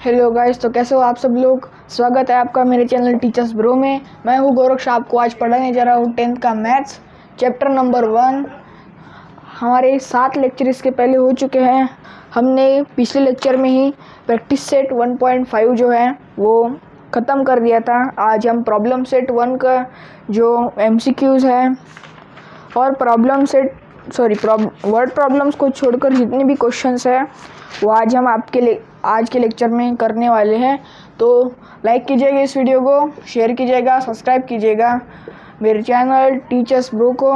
Hello guys, तो कैसे हो आप सब लोग। स्वागत है आपका मेरे चैनल टीचर्स ब्रो में। मैं हूँ गोरक्ष, आपको आज पढ़ाने जा रहा हूँ 10th का मैथ्स चैप्टर नंबर 1। हमारे 7 लेक्चर इसके पहले हो चुके हैं। हमने पिछले लेक्चर में ही प्रैक्टिस सेट 1.5 जो है वो ख़त्म कर दिया था। आज हम प्रॉब्लम सेट 1 का जो MCQs है और वर्ड प्रॉब्लम्स को छोड़कर जितने भी क्वेश्चंस है वो आज हम आज के लेक्चर में करने वाले हैं। तो लाइक कीजिएगा इस वीडियो को, शेयर कीजिएगा, सब्सक्राइब कीजिएगा मेरे चैनल टीचर्स ब्रो को।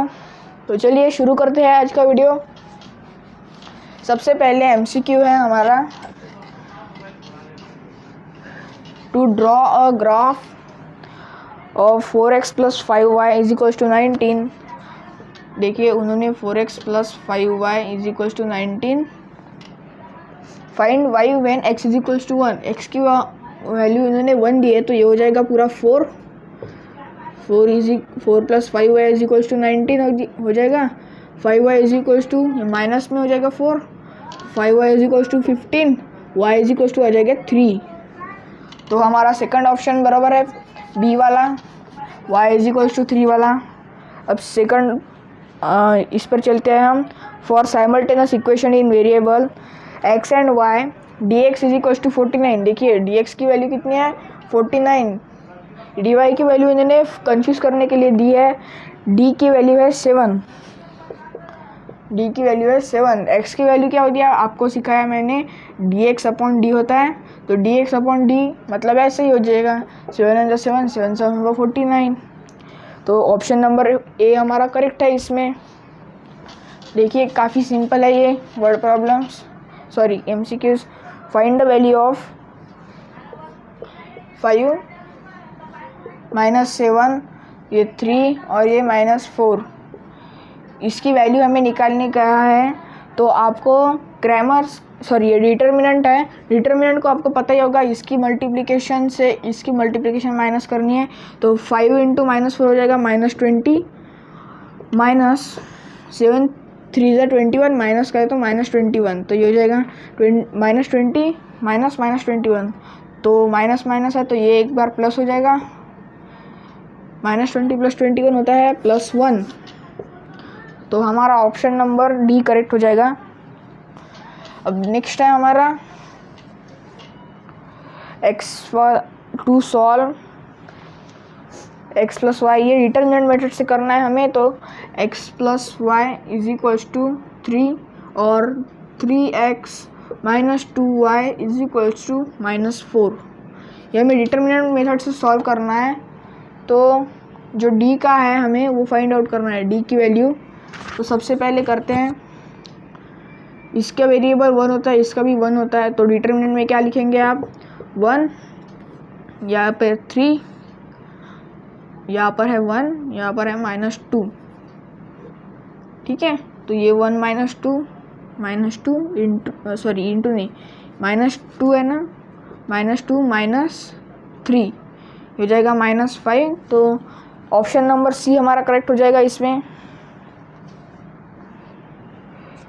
तो चलिए शुरू करते हैं आज का वीडियो। सबसे पहले MCQ है हमारा, to draw a graph of 4x + 5y = 19। देखिए उन्होंने 4x + 5y = 19। Find y when x = 1। x की वैल्यू इन्होंने 1 दी है तो ये हो जाएगा पूरा 4 + 5y = 19 हो जाएगा। 5y माइनस में हो जाएगा 4, 5y = 15, y आ जाएगा 3। तो हमारा सेकंड ऑप्शन बराबर है बी वाला, y = 3 वाला। अब सेकंड इस पर चलते हैं हम। For simultaneous equation in variable x and y dx = 49। देखिए dx की वैल्यू कितनी है 49, dy की वैल्यू इन्होंने कंफ्यूज करने के लिए दी है, d की वैल्यू है 7, x की वैल्यू क्या होती है आपको सिखाया मैंने, dx/d होता है। तो dx/d मतलब ऐसे ही हो जाएगा 7 × 7 7 7 49। तो ऑप्शन नंबर ए हमारा करेक्ट है इसमें। देखिए काफ़ी सिंपल है ये word problems, sorry MCQs। Find the value of 5 - 7, ये 3 और ये -4, इसकी वैल्यू हमें निकालने का है। तो आपको ये डिटर्मिनेंट है, डिटर्मिनेंट को आपको पता ही होगा, इसकी मल्टीप्लिकेशन से इसकी मल्टीप्लिकेशन माइनस करनी है। तो 5 × -4 हो जाएगा -20, -7 3 × 21, माइनस करें तो -21, तो ये हो जाएगा -20 -21। तो माइनस है तो ये एक बार प्लस हो जाएगा, -20 + 21 होता है +1। तो हमारा ऑप्शन नंबर डी करेक्ट हो जाएगा। अब नेक्स्ट है हमारा टू सॉल्व x + y, ये डिटर्मिनेंट मेथड से करना है हमें। तो x + y = 3 और 3x - 2y = -4, ये हमें डिटर्मिनेंट मेथड से सॉल्व करना है। तो जो d का है हमें वो फाइंड आउट करना है, d की वैल्यू। तो सबसे पहले करते हैं, इसका वेरिएबल 1 होता है, इसका भी 1 होता है। तो डिटर्मिनेंट में क्या लिखेंगे आप, 1, यहाँ पे 3, यहाँ पर है 1, यहाँ पर है -2, ठीक है। तो ये 1 - 2 इंटू नहीं, -2 है ना, -2 -3 हो जाएगा -5। तो ऑप्शन नंबर सी हमारा करेक्ट हो जाएगा इसमें।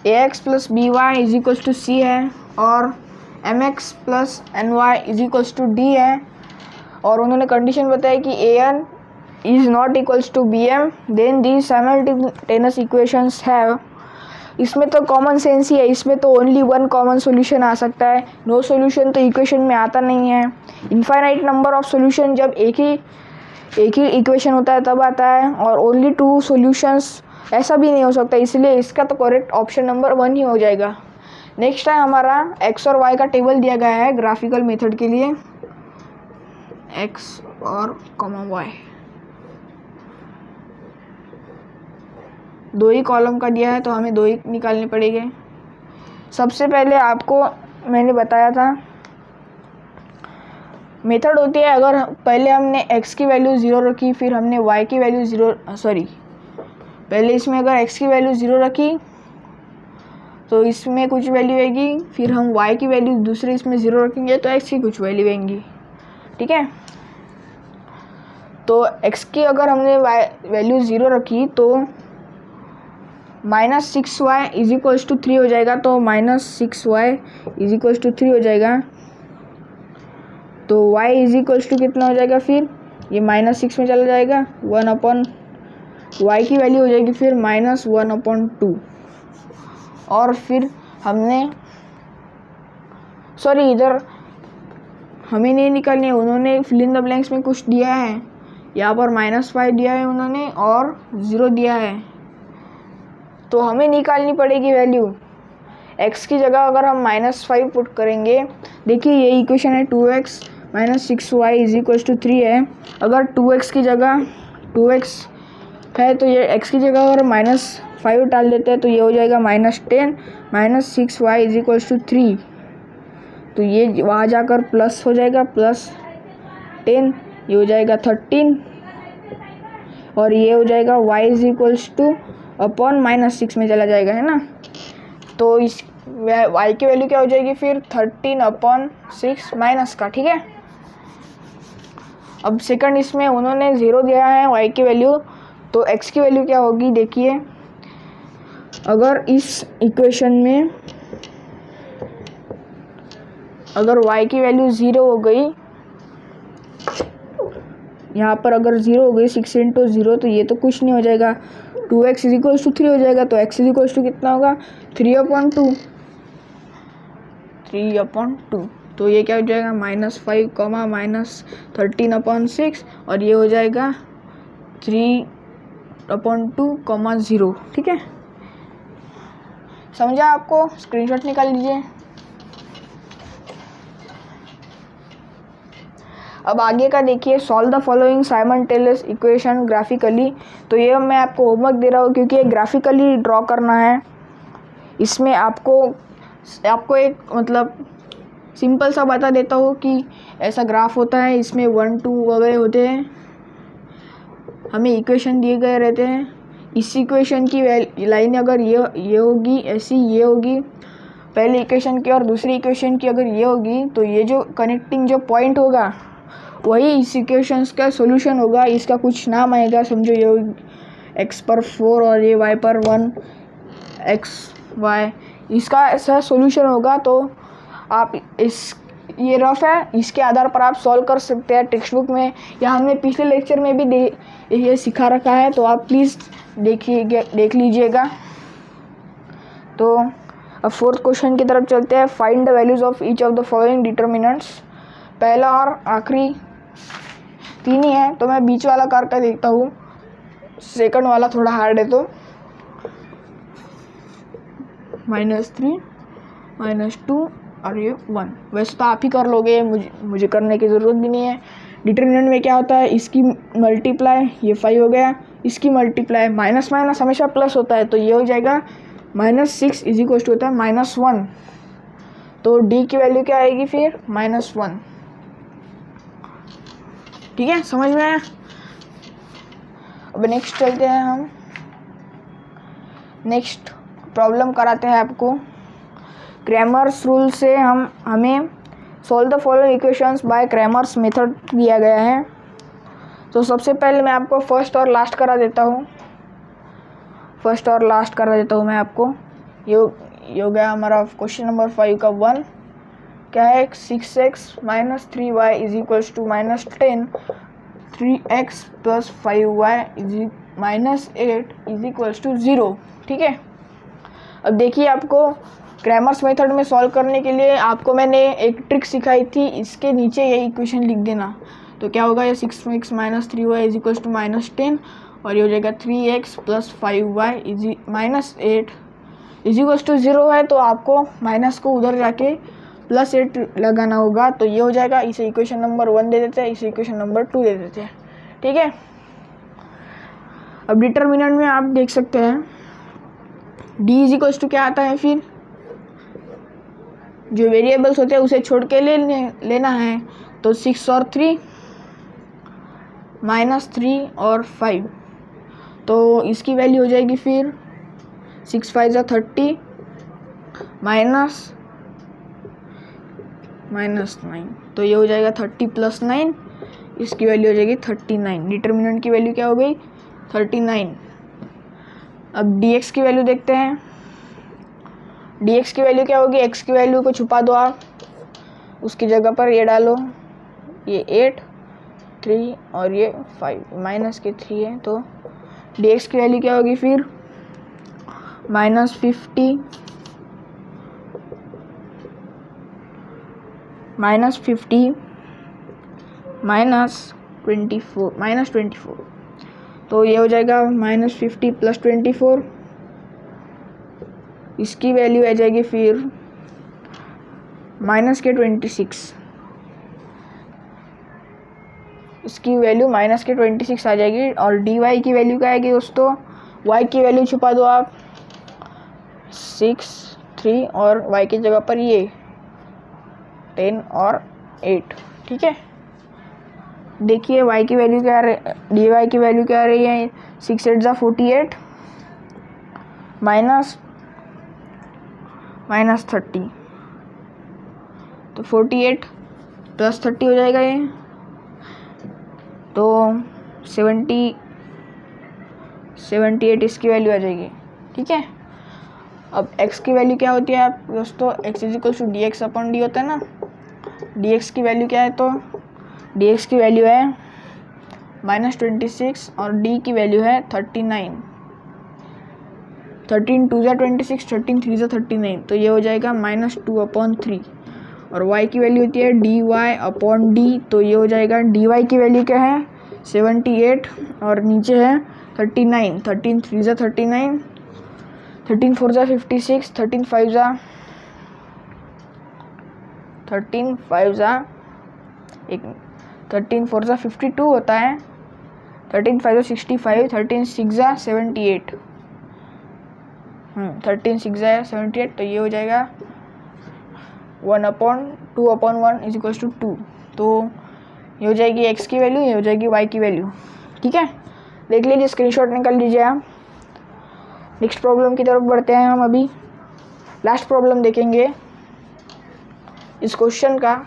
ax + by = c है और mx + ny = d है। और उन्होंने कंडीशन बताया कि an is not equals to bm, then these simultaneous equations have। इसमें तो कॉमन सेंस ही है, इसमें तो ओनली 1 कॉमन सोल्यूशन आ सकता है, नो सोल्यूशन तो इक्वेशन में आता नहीं है। इनफाइनाइट नंबर ऑफ सोल्यूशन जब एक ही इक्वेशन होता है तब आता है, और ओनली 2 सोल्यूशंस ऐसा भी नहीं हो सकता, इसलिए इसका तो करेक्ट ऑप्शन नंबर 1 ही हो जाएगा। नेक्स्ट है हमारा x और y का टेबल दिया गया है ग्राफिकल मेथड के लिए, x और y 2 ही कॉलम का दिया है तो हमें 2 ही निकालने पड़ेंगे। सबसे पहले आपको मैंने बताया था मेथड होती है, अगर पहले हमने x की वैल्यू 0 रखी, फिर हमने y की वैल्यू पहले इसमें अगर x की वैल्यू 0 रखी तो इसमें कुछ वैल्यू आएगी, फिर हम y की वैल्यू दूसरे इसमें 0 रखेंगे तो x की कुछ वैल्यू आएंगी, ठीक है। तो x की अगर हमने वैल्यू 0 रखी तो -6y = 3 हो जाएगा। तो -6y = 3 हो जाएगा। तो y इज इक्वल्स टू कितना हो जाएगा फिर, ये -6 में चला जाएगा, 1/, y की वैल्यू हो जाएगी फिर -1/2। और फिर हमने सॉरी इधर हमें नहीं निकालनी है, उन्होंने फिल इन द ब्लैंक्स में कुछ दिया है, यहाँ पर -5 दिया है उन्होंने और 0 दिया है, तो हमें निकालनी पड़ेगी वैल्यू। x की जगह अगर हम -5 पुट करेंगे, देखिए ये इक्वेशन है 2x - 6y = 3 है। अगर 2x की जगह 2x है तो ये x की जगह अगर -5 डाल देते हैं तो ये हो जाएगा -10 - 6y = 3, तो ये वहाँ जाकर प्लस हो जाएगा, +10, ये हो जाएगा 13 और ये हो जाएगा y = अपॉन -6 में चला जाएगा, है ना। तो इस y की वैल्यू क्या हो जाएगी फिर 13/6 माइनस का, ठीक है। अब सेकंड इसमें उन्होंने 0 दिया है y की वैल्यू, तो x की वैल्यू क्या होगी देखिए, अगर इस इक्वेशन में अगर y की वैल्यू 0 हो गई, यहाँ पर अगर 0 हो गई 6 × 0, तो ये तो कुछ नहीं हो जाएगा, 2x = 3 हो जाएगा, तो x = कितना होगा 3/2, 3/2, तो ये क्या हो जाएगा -5, -13/6 और ये हो जाएगा 3/2, 0, ठीक है। समझा आपको, स्क्रीनशॉट निकाल लीजिए। अब आगे का देखिए, solve the following simultaneous equation graphically. तो ये मैं आपको होमवर्क दे रहा हूँ क्योंकि ये ग्राफिकली ड्रॉ करना है। इसमें आपको एक मतलब सिंपल सा बता देता हूँ कि ऐसा ग्राफ होता है, इसमें 1 2 वगैरह होते हैं, हमें इक्वेशन दिए गए रहते हैं। इस इक्वेशन की लाइन अगर ये होगी, ऐसी ये होगी पहली इक्वेशन की, और दूसरी इक्वेशन की अगर ये होगी, तो ये जो कनेक्टिंग जो पॉइंट होगा वही इस इक्वेशंस का सॉल्यूशन होगा। इसका कुछ नाम आएगा, समझो ये x पर 4 और ये y पर 1 x y, इसका ऐसा सॉल्यूशन होगा। तो आप ये रफ है, इसके आधार पर आप सॉल्व कर सकते हैं टेक्स्ट बुक में, या हमने पिछले लेक्चर में भी ये सिखा रखा है, तो आप प्लीज़ देख लीजिएगा। तो अब फोर्थ क्वेश्चन की तरफ चलते हैं। Find the values of each of the following determinants. पहला और आखिरी 3 ही है, तो मैं बीच वाला करके देखता हूँ, सेकंड वाला थोड़ा हार्ड है, तो -3 -2 और ये 1। वैसे तो आप ही कर लोगे, मुझे करने की ज़रूरत भी नहीं है। डिटर्मिनेंट में क्या होता है, इसकी मल्टीप्लाई, ये 5 हो गया, इसकी मल्टीप्लाई, माइनस माइनस हमेशा प्लस होता है, तो ये हो जाएगा -6 = होता है -1, तो डी की वैल्यू क्या आएगी फिर -1, ठीक है, समझ में आया। अब नेक्स्ट चलते हैं हम, नेक्स्ट प्रॉब्लम कराते हैं आपको। क्रैमर्स रूल से हमें solve the following equations bye Cramer's method दिया गया है। तो सबसे पहले मैं आपको फर्स्ट और लास्ट करा देता हूँ मैं आपको। ये हो गया हमारा क्वेश्चन नंबर 5 का 1, क्या है 6x - 3y = -10, 3x + 5y -8 = 0, ठीक है। अब देखिए, आपको क्रैमर्स मेथड में सॉल्व करने के लिए आपको मैंने एक ट्रिक सिखाई थी, इसके नीचे ये इक्वेशन लिख देना। तो क्या होगा, ये 6x - 3y = -10 और ये हो जाएगा 3x + 5y -8 = 0 है, तो आपको माइनस को उधर जाके +8 लगाना होगा, तो ये हो जाएगा। इसे इक्वेशन नंबर 1 दे देते हैं, इसे इक्वेशन नंबर 2 दे देते हैं, ठीक है। अब डिटर्मिनेंट में आप देख सकते हैं डी = क्या आता है, फिर जो वेरिएबल्स होते हैं उसे छोड़ के लेना है, तो 6 और 3 -3 और 5, तो इसकी वैल्यू हो जाएगी फिर 6 5 = 30 -9, तो ये हो जाएगा 30 + 9, इसकी वैल्यू हो जाएगी 39। डिटर्मिनेंट की वैल्यू क्या हो गई 39। अब dx की वैल्यू देखते हैं। dx की वैल्यू क्या होगी, x की वैल्यू को छुपा दो आप, उसकी जगह पर ये डालो ये 8 3 और ये 5 माइनस के 3 है, तो dx की वैल्यू क्या होगी फिर -50 -24 तो ये हो जाएगा -50 + 24, इसकी वैल्यू आ जाएगी फिर -26, इसकी वैल्यू -26 आ जाएगी। और dy की वैल्यू क्या आएगी दोस्तों, y की वैल्यू छुपा दो आप 6 3 और y की जगह पर ये 10 और 8। ठीक है, देखिए y की वैल्यू क्या dy की वैल्यू क्या आ रही है, 6 8 = 48 माइनस 30, तो 48 + 30 हो जाएगा ये, तो 78 इसकी वैल्यू आ जाएगी। ठीक है, अब x की वैल्यू क्या होती है आप दोस्तों, x = dx/d होता है ना। dx की वैल्यू क्या है, तो dx की वैल्यू है -26 और d की वैल्यू है 39। 13 2 = 26, 13 3 = 39, तो ये हो जाएगा -2/3। और y की वैल्यू होती है dy/d, तो ये हो जाएगा dy की वैल्यू क्या है 78 और नीचे है 39। 13 3 = 39, 13 4 = 56, 13 5 = 52 होता है, 13 5 = 65, 13 6 = 78, 13 6 = 78, तो ये हो जाएगा 1/2/1 = 2। तो ये हो जाएगी x की वैल्यू, ये हो जाएगी y की वैल्यू। ठीक है, देख लीजिए, स्क्रीनशॉट निकाल लीजिए आप। नेक्स्ट प्रॉब्लम की तरफ बढ़ते हैं हम। अभी लास्ट प्रॉब्लम देखेंगे इस क्वेश्चन का।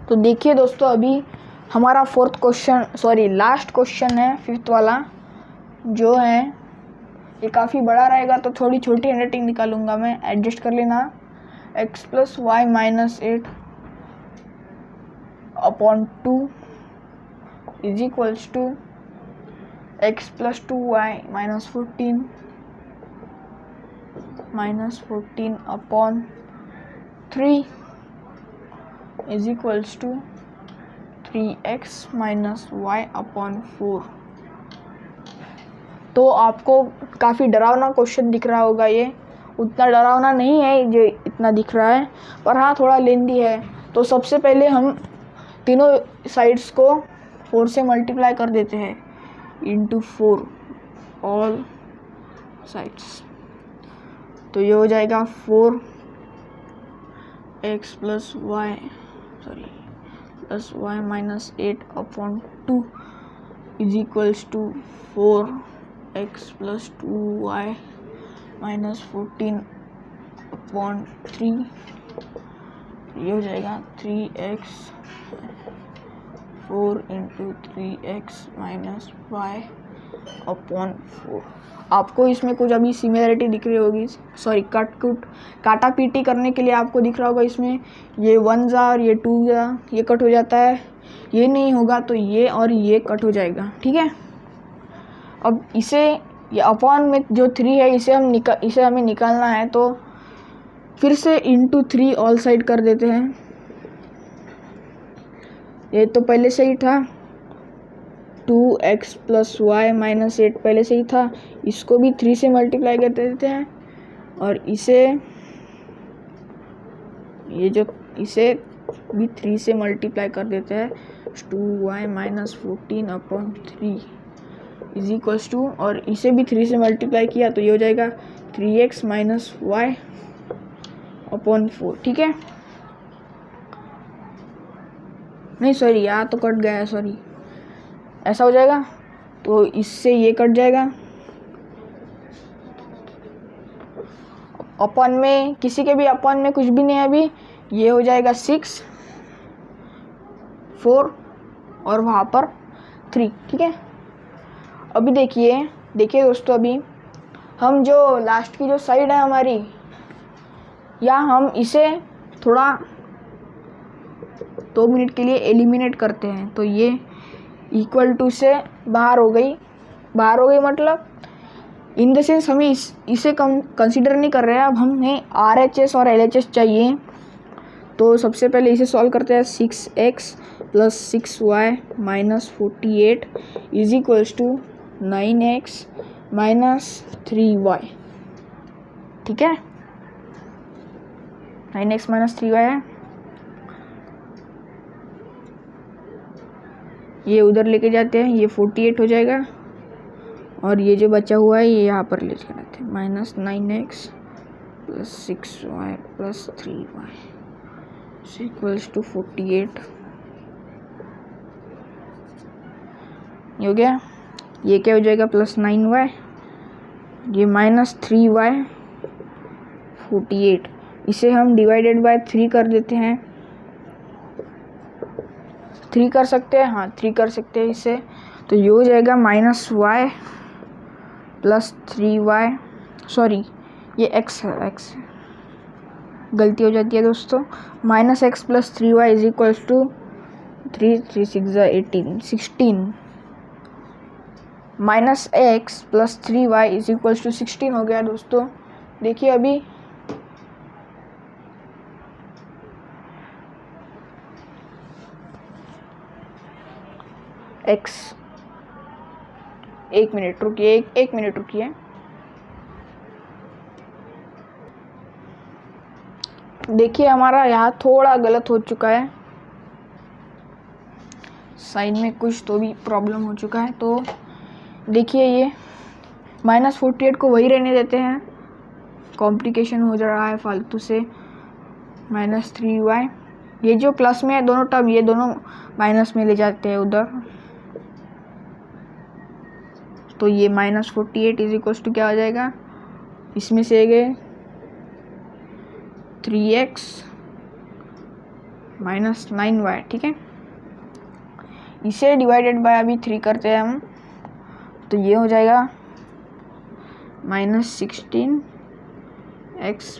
तो देखिए दोस्तों, अभी हमारा लास्ट क्वेश्चन है, 5th वाला जो है ये काफ़ी बड़ा रहेगा, तो थोड़ी छोटी हैंडराइटिंग निकालूंगा मैं, एडजस्ट कर लेना। x + y - 8/2 = x + 2y - 14 -14/3 = 3x - y/4। तो आपको काफ़ी डरावना क्वेश्चन दिख रहा होगा, ये उतना डरावना नहीं है जो इतना दिख रहा है, पर हाँ थोड़ा लेंदी है। तो सबसे पहले हम तीनों साइड्स को 4 से मल्टीप्लाई कर देते हैं, × 4 ऑल साइड्स, तो ये हो जाएगा 4x + y - 8/2 = 4x + 2y - 14/3, ये हो जाएगा 3x 4 × 3x - y/4। आपको इसमें कुछ अभी सिमिलरिटी दिख रही होगी, सॉरी काटा पीटी करने के लिए आपको दिख रहा होगा, इसमें ये 1 और ये 2 ये कट हो जाता है, ये नहीं होगा तो ये और ये कट हो जाएगा। ठीक है, अब इसे ये अपॉन में जो 3 है इसे हमें निकालना है, तो फिर से × 3 ऑल साइड कर देते हैं। ये तो पहले से ही था, 2x + y - 8 पहले से ही था, इसको भी 3 से मल्टीप्लाई कर देते हैं, और इसे भी 3 से मल्टीप्लाई कर देते हैं, 2y - 14/3 = और इसे भी 3 से मल्टीप्लाई किया तो ये हो जाएगा 3x - y/4। ठीक है, नहीं सॉरी, यहाँ तो कट गया है, सॉरी, ऐसा हो जाएगा तो इससे ये कट जाएगा। अपन में किसी के भी अपन में कुछ भी नहीं है अभी, ये हो जाएगा 6 4 और वहाँ पर 3, ठीक है। अभी देखिए दोस्तों, अभी हम जो लास्ट की जो साइड है हमारी, या हम इसे थोड़ा 2 मिनट के लिए एलिमिनेट करते हैं, तो ये इक्वल टू से बाहर हो गई मतलब इन द सेंस हमें इसे कंसिडर नहीं कर रहे हैं। अब हमें RHS और LHS चाहिए, तो सबसे पहले इसे सॉल्व करते हैं। 6x + 6y - 48 is equals to 9x - 3y, ठीक है। 9x - 3y है, ये उधर लेके जाते हैं, ये 48 हो जाएगा, और ये जो बचा हुआ है ये यहाँ पर ले जाते हैं। -9x + 6y + 3y equals to 48, ये हो गया। ये क्या हो जाएगा, +9y, ये -3y 48, इसे हम डिवाइडेड बाय 3 कर देते हैं। 3 कर सकते हैं, हाँ 3 कर सकते हैं इसे, तो ये हो जाएगा -y + 3y, सॉरी ये x है, x गलती हो जाती है दोस्तों। -x + 3y is equals to 3 3 6 18 16, -x + 3y is equals to 16 हो गया दोस्तों। देखिए अभी x, 1 मिनट रुकिए, 1 मिनट रुकिए। देखिए हमारा यहाँ थोड़ा गलत हो चुका है, साइड में कुछ तो भी प्रॉब्लम हो चुका है। तो देखिए ये -48 को वही रहने देते हैं, कॉम्प्लिकेशन हो जा रहा है फालतू से। -3y, ये जो प्लस में है दोनों टर्म, ये दोनों माइनस में ले जाते हैं उधर, तो ये -48 इज इक्वल्स टू क्या हो जाएगा, इसमें से गए 3x - 9y, ठीक है। इसे डिवाइडेड बाय अभी 3 करते हैं हम, तो ये हो जाएगा -16x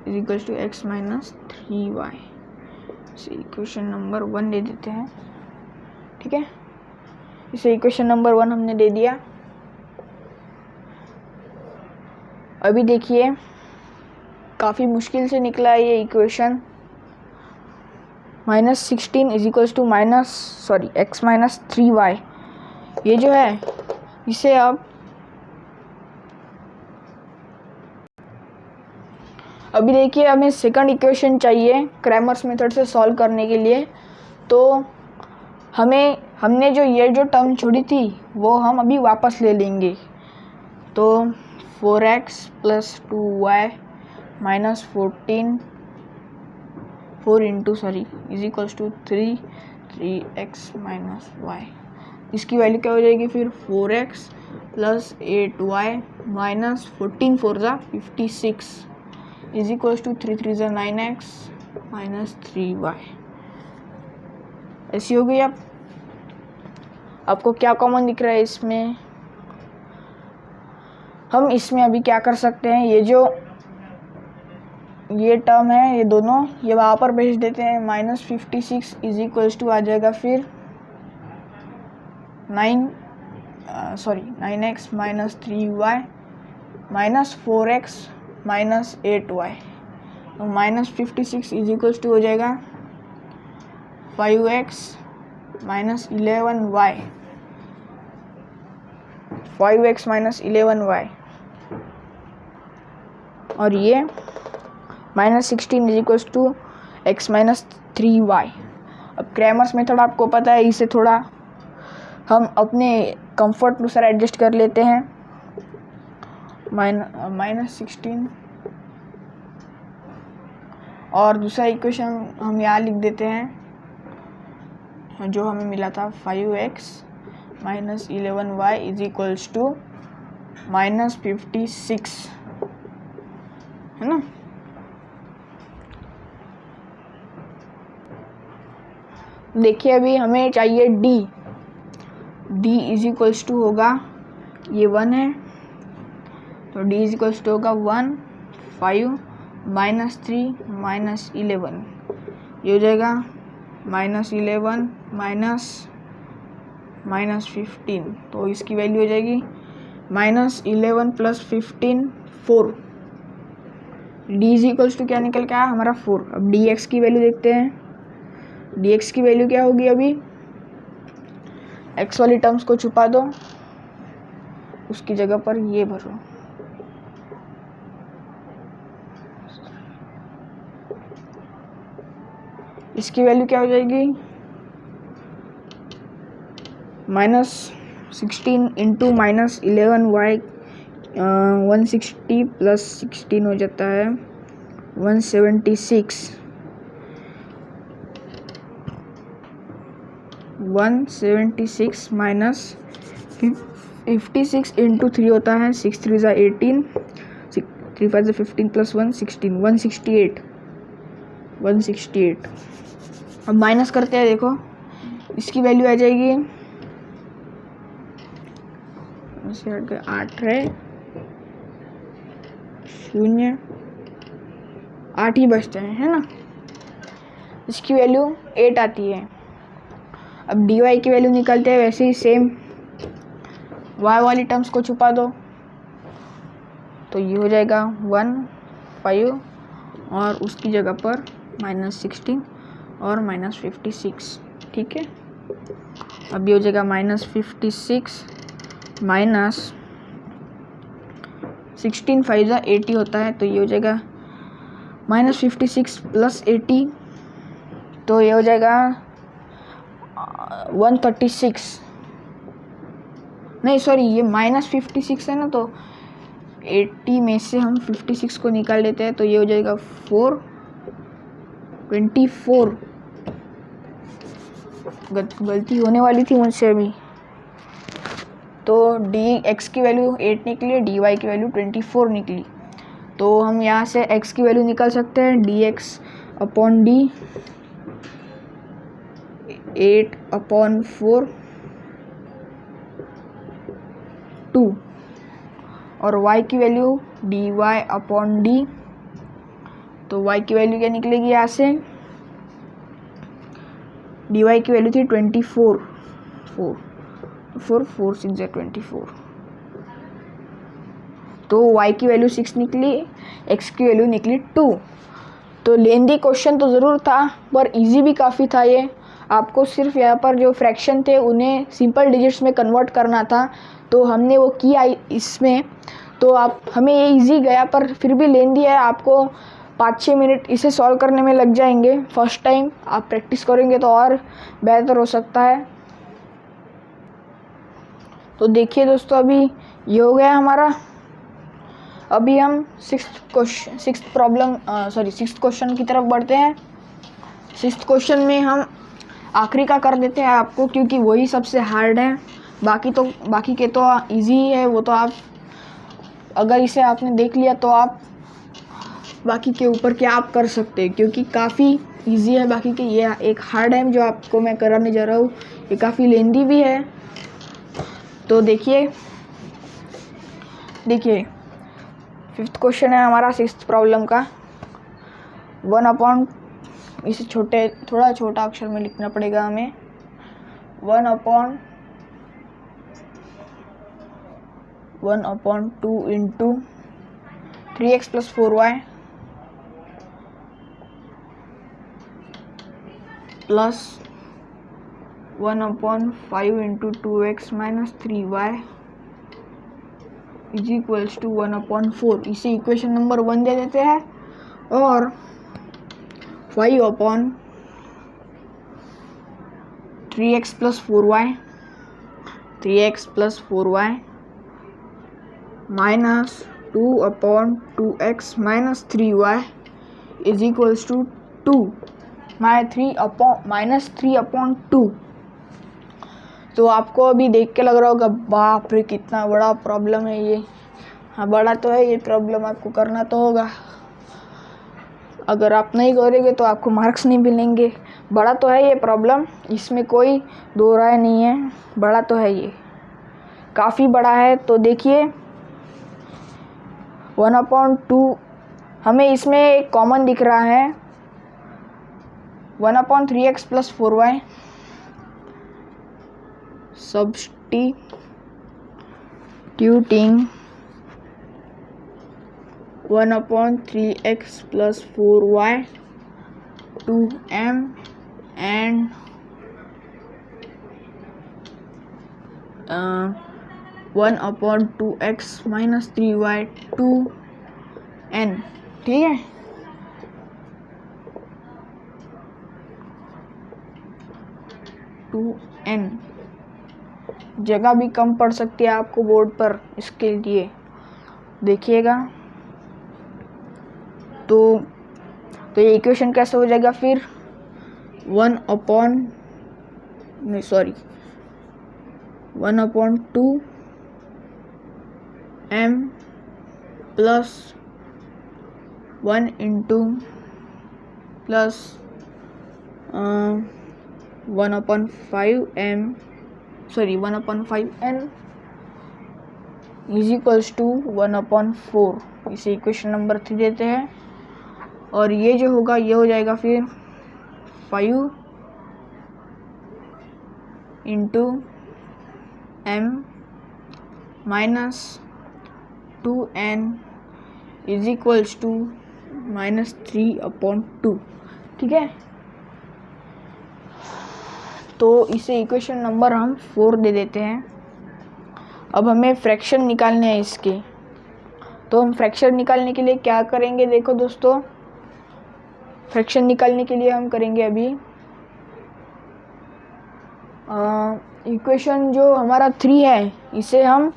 is equals to x - 3y। इसे इक्वेशन नंबर 1 दे देते हैं, ठीक है। इसे इक्वेशन नंबर 1 हमने दे दिया। अभी देखिए काफ़ी मुश्किल से निकला है ये equation. -16 is equals to x - 3y, ये जो है इसे अब अभी देखिए हमें सेकंड इक्वेशन चाहिए क्रैमर्स मेथड से सॉल्व करने के लिए। तो हमने ये जो टर्म छोड़ी थी वो हम अभी वापस ले लेंगे। तो 4x + 2y - 14 is equals to 3x - y, इसकी वैल्यू क्या हो जाएगी फिर 4x + 8y - 14 4 = 56 is equals to 3 3 = 9x - 3y। ऐसी हो गई। अब आपको क्या कॉमन दिख रहा है इसमें, हम इसमें अभी क्या कर सकते हैं, ये टर्म है ये दोनों, ये वहाँ पर भेज देते हैं। -56 इज इक्वल्स टू आ जाएगा फिर 9x - 3y - 4x - 8y, तो -56 इज इक्वल्स टू हो जाएगा 5x - 11y, 5x - 11y, और ये -16 is equals to x - 3y। अब क्रैमर्स मेथड आपको पता है, इसे थोड़ा हम अपने कंफर्ट अनुसार एडजस्ट कर लेते हैं। -16 और दूसरा इक्वेशन हम यहाँ लिख देते हैं जो हमें मिला था 5x minus 11y is equals to minus 56, है ना। देखिए अभी हमें चाहिए d इज इक्वल्स टू होगा, ये 1 है तो d इज इक्वल्स टू होगा 1 5 माइनस 3 माइनस 11, ये हो जाएगा माइनस 11 माइनस 15, तो इसकी वैल्यू हो जाएगी minus 11 plus 15 4। d is equals to क्या निकल के आया हमारा 4। अब dx की वैल्यू देखते हैं, dx की वैल्यू क्या होगी, अभी x वाली टर्म्स को छुपा दो, उसकी जगह पर ये भरो, इसकी वैल्यू क्या हो जाएगी minus 16 into minus 11y, 160 plus 16 हो जाता है 176, 176 माइनस 56 इंटू 3 होता है 6 3 ज़ा 18, 3 5 ज़ा 15 प्लस 1 16, 168। अब माइनस करते हैं, देखो इसकी वैल्यू आ जाएगी 8 है 0 8 ही बचते हैं, है ना। इसकी वैल्यू 8 आती है। अब dy की वैल्यू निकलते हैं, वैसे ही सेम y वाली टर्म्स को छुपा दो, तो ये हो जाएगा 1 5 और उसकी जगह पर माइनस 16 और माइनस 56, ठीक है। अब ये हो जाएगा माइनस 56 माइनस 16 5 ज़ा 80 होता है, तो ये हो जाएगा माइनस 56 प्लस 80, तो ये हो जाएगा 136, नहीं सॉरी ये माइनस 56 है ना, तो 80 में से हम 56 को निकाल लेते हैं, तो ये हो जाएगा 424। गलती होने वाली थी मुझसे अभी, तो dx की वैल्यू 8 निकली, dy की वैल्यू 24 निकली, तो हम यहाँ से x की वैल्यू निकाल सकते हैं dx अपॉन d 8/4 2, और y की वैल्यू dy अपॉन d, तो y की वैल्यू क्या निकलेगी यहाँ से, dy की वैल्यू थी 24 4 4 6 24, तो y की वैल्यू 6 निकली, x की वैल्यू निकली 2। तो लेंदी क्वेश्चन तो ज़रूर था पर इजी भी काफ़ी था ये। आपको सिर्फ यहाँ पर जो फ्रैक्शन थे उन्हें सिंपल डिजिट्स में कन्वर्ट करना था, तो हमने वो किया इसमें, तो आप हमें ये इजी गया, पर फिर भी लेंदी है, आपको 5-6 मिनट इसे सॉल्व करने में लग जाएंगे। फर्स्ट टाइम आप प्रैक्टिस करेंगे तो और बेहतर हो सकता है। तो देखिए दोस्तों, अभी ये हो गया हमारा। अभी हम सिक्स्थ क्वेश्चन की तरफ बढ़ते हैं। सिक्स्थ क्वेश्चन में हम आखिरी का कर देते हैं आपको, क्योंकि वही सबसे हार्ड है। बाकी के तो इजी है, वो तो आप अगर इसे आपने देख लिया तो आप बाकी के ऊपर क्या आप कर सकते हैं, क्योंकि काफ़ी इजी है बाकी के। ये एक हार्ड है जो आपको मैं कराने जा रहा हूँ, ये काफ़ी लेंदी भी है। तो देखिए फिफ्थ क्वेश्चन है हमारा सिक्स्थ प्रॉब्लम का। 1/, इसे थोड़ा छोटा अक्षर में लिखना पड़ेगा हमें। 1/2 into 3x plus 4y plus 1/5 into 2x minus 3y is equals to 1/4। इसे इक्वेशन नंबर 1 दे देते हैं, और 5/3x plus 4y minus 2/2x minus 3y is equals to 2 -3/2। तो आपको अभी देख के लग रहा होगा बाप रे कितना बड़ा प्रॉब्लम है ये। हाँ बड़ा तो है ये प्रॉब्लम, आपको करना तो होगा। अगर आप नहीं करोगे तो आपको मार्क्स नहीं मिलेंगे। बड़ा तो है ये प्रॉब्लम, इसमें कोई दो राय नहीं है, बड़ा तो है ये, काफ़ी बड़ा है। तो देखिए 1/2 हमें इसमें एक कॉमन दिख रहा है 1/3x + 4y substituting 1/3x + 4y 2m and 1/2x - 3y 2n। ठीक है, n जगह भी कम पड़ सकती है आपको बोर्ड पर, इसके लिए देखिएगा। तो ये इक्वेशन कैसे हो जाएगा फिर 1/2 m + 1 plus 1/5n is equals to 1/4। इसे इक्वेशन नंबर 3 देते हैं। और ये जो होगा ये हो जाएगा फिर 5 × m - 2n is equals to -3/2। ठीक है, तो इसे इक्वेशन नंबर हम 4 दे देते हैं। अब हमें फ्रैक्शन निकालने हैं इसके। तो हम फ्रैक्शन निकालने के लिए क्या करेंगे, देखो दोस्तों, फ्रैक्शन निकालने के लिए हम करेंगे अभी इक्वेशन जो हमारा 3 है, इसे हम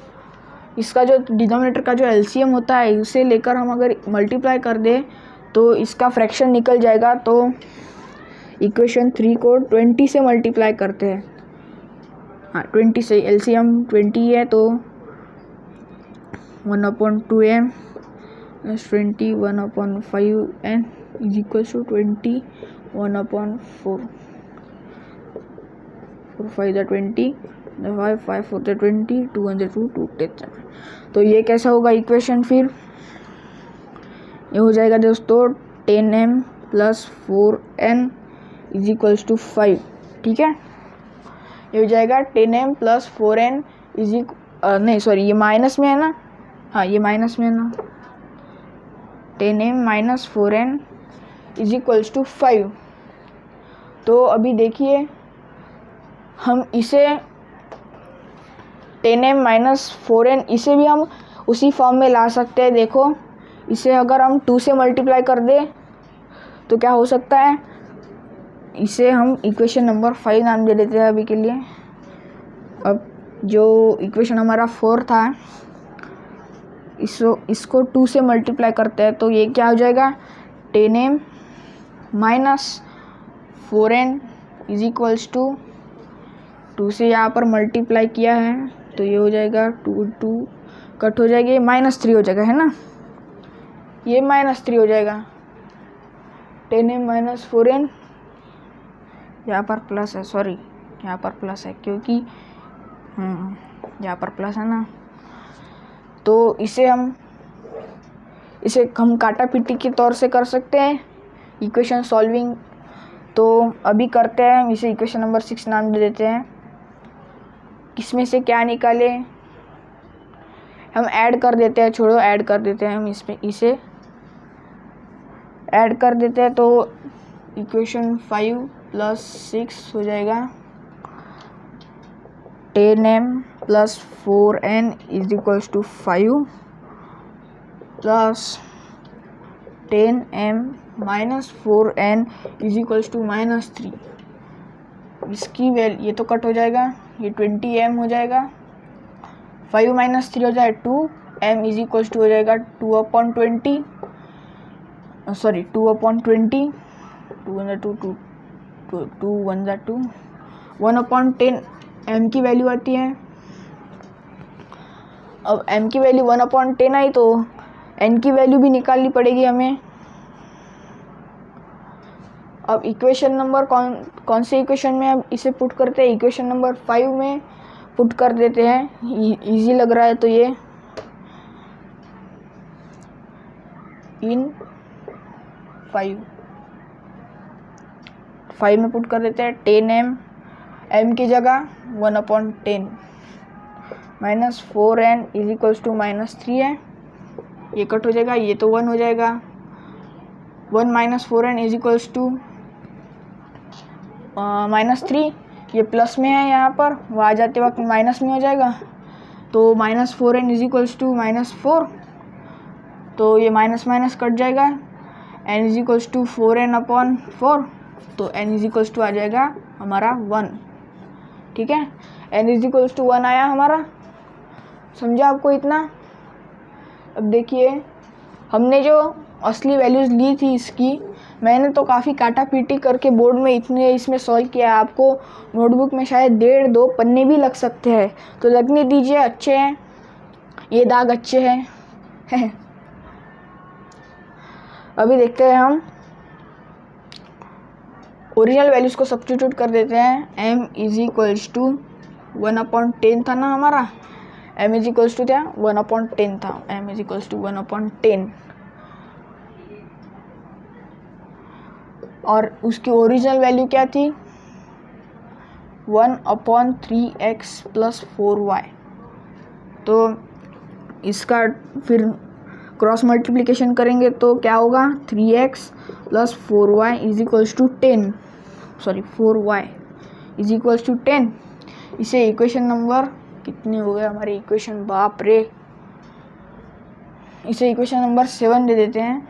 इसका जो डिनोमिनेटर का जो एलसीएम होता है उसे लेकर हम अगर मल्टीप्लाई कर दें तो इसका फ्रैक्शन निकल जाएगा। तो इक्वेशन 3 को 20 से मल्टीप्लाई करते हैं। हाँ 20 से, एलसीएम 20 है तो 1/2m + 20 1/5n is equal to 20 1/4। 4 5 20, 5 5 4 20, 2 2 2 10। तो ये कैसा होगा इक्वेशन फिर, ये हो जाएगा दोस्तों 10m + 4n is equals to 5। ठीक है, ये हो जाएगा 10m + 4n नहीं सॉरी ये माइनस में है ना, हाँ ये माइनस में है ना, 10m - 4n is equals to 5। तो अभी देखिए हम इसे 10m - 4n इसे भी हम उसी फॉर्म में ला सकते हैं। देखो इसे अगर हम 2 से मल्टीप्लाई कर दें तो क्या हो सकता है, इसे हम इक्वेशन नंबर 5 नाम दे देते हैं अभी के लिए। अब जो इक्वेशन हमारा 4 था इसको 2 से मल्टीप्लाई करते हैं तो ये क्या हो जाएगा 10m - 4n is equals to 2 से यहाँ पर मल्टीप्लाई किया है तो ये हो जाएगा 2 2 कट हो जाएगी, -3 हो जाएगा, है ना, ये -3 हो जाएगा। 10m - 4n यहाँ पर प्लस है, सॉरी यहाँ पर प्लस है क्योंकि यहाँ पर प्लस है ना। तो इसे हम काटा पीटी के तौर से कर सकते हैं इक्वेशन सॉल्विंग। तो अभी करते हैं हम इसे इक्वेशन नंबर 6 नाम दे देते हैं। किसमें से क्या निकाले, हम ऐड कर देते हैं, छोड़ो ऐड कर देते हैं हम इसमें, इसे ऐड कर देते हैं। तो इक्वेशन 5 + 6 हो जाएगा 10m + 4n is equals to 5 plus 10m - 4n is equals to -3। इसकी वैल्यू ये तो कट हो जाएगा, ये 20m हो जाएगा, 5 - 3 हो जाएगा 2m इज इक्वल्स टू हो जाएगा 2/20, सॉरी 2/20, 2 1 2 2 2 1 2 1/10 m की वैल्यू आती है। अब m की वैल्यू 1/10 आई तो n की वैल्यू भी निकालनी पड़ेगी हमें। अब इक्वेशन नंबर कौन से इक्वेशन में अब इसे पुट करते हैं, इक्वेशन नंबर 5 में पुट कर देते हैं। इजी लग रहा है तो ये इन 5 में पुट कर देते हैं। 10m, m की जगह 1/10 minus 4n is equals to -3 है, ये कट हो जाएगा, ये तो 1 हो जाएगा। 1 minus 4n is equals to -3, ये प्लस में है यहाँ पर, वहाँ जाते वक्त माइनस में हो जाएगा, तो -4n इज इक्वल्स टू -4, तो ये माइनस माइनस कट जाएगा। n is equals to 4n/4, तो n इज इक्वल्स टू आ जाएगा हमारा 1। ठीक है, n इज इक्वल्स टू 1 आया हमारा। समझा आपको इतना? अब देखिए, हमने जो असली वैल्यूज़ ली थी इसकी, मैंने तो काफ़ी काटा पीटी करके बोर्ड में इतने इसमें सॉल्व किया। आपको नोटबुक में शायद 1.5-2 पन्ने भी लग सकते हैं, तो लगने दीजिए, अच्छे हैं ये दाग, अच्छे हैं। अभी देखते हैं, हम ओरिजिनल वैल्यूज़ को सब्स्टिट्यूट कर देते हैं। m इज इक्वल्स टू 1/10 था ना हमारा, m इज इक्वल्स टू क्या 1/10 था, m इज इक्वल्स टू 1/10, और उसकी ओरिजिनल वैल्यू क्या थी 1/3x + 4y। तो इसका फिर क्रॉस मल्टीप्लिकेशन करेंगे तो क्या होगा 3x + 4y is equals to 10, sorry 4y is equals to 10। इसे इक्वेशन नंबर कितने हो गए हमारे इक्वेशन, बाप रे, इसे इक्वेशन नंबर 7 दे देते हैं।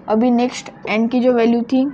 अभी नेक्स्ट n की जो वैल्यू थी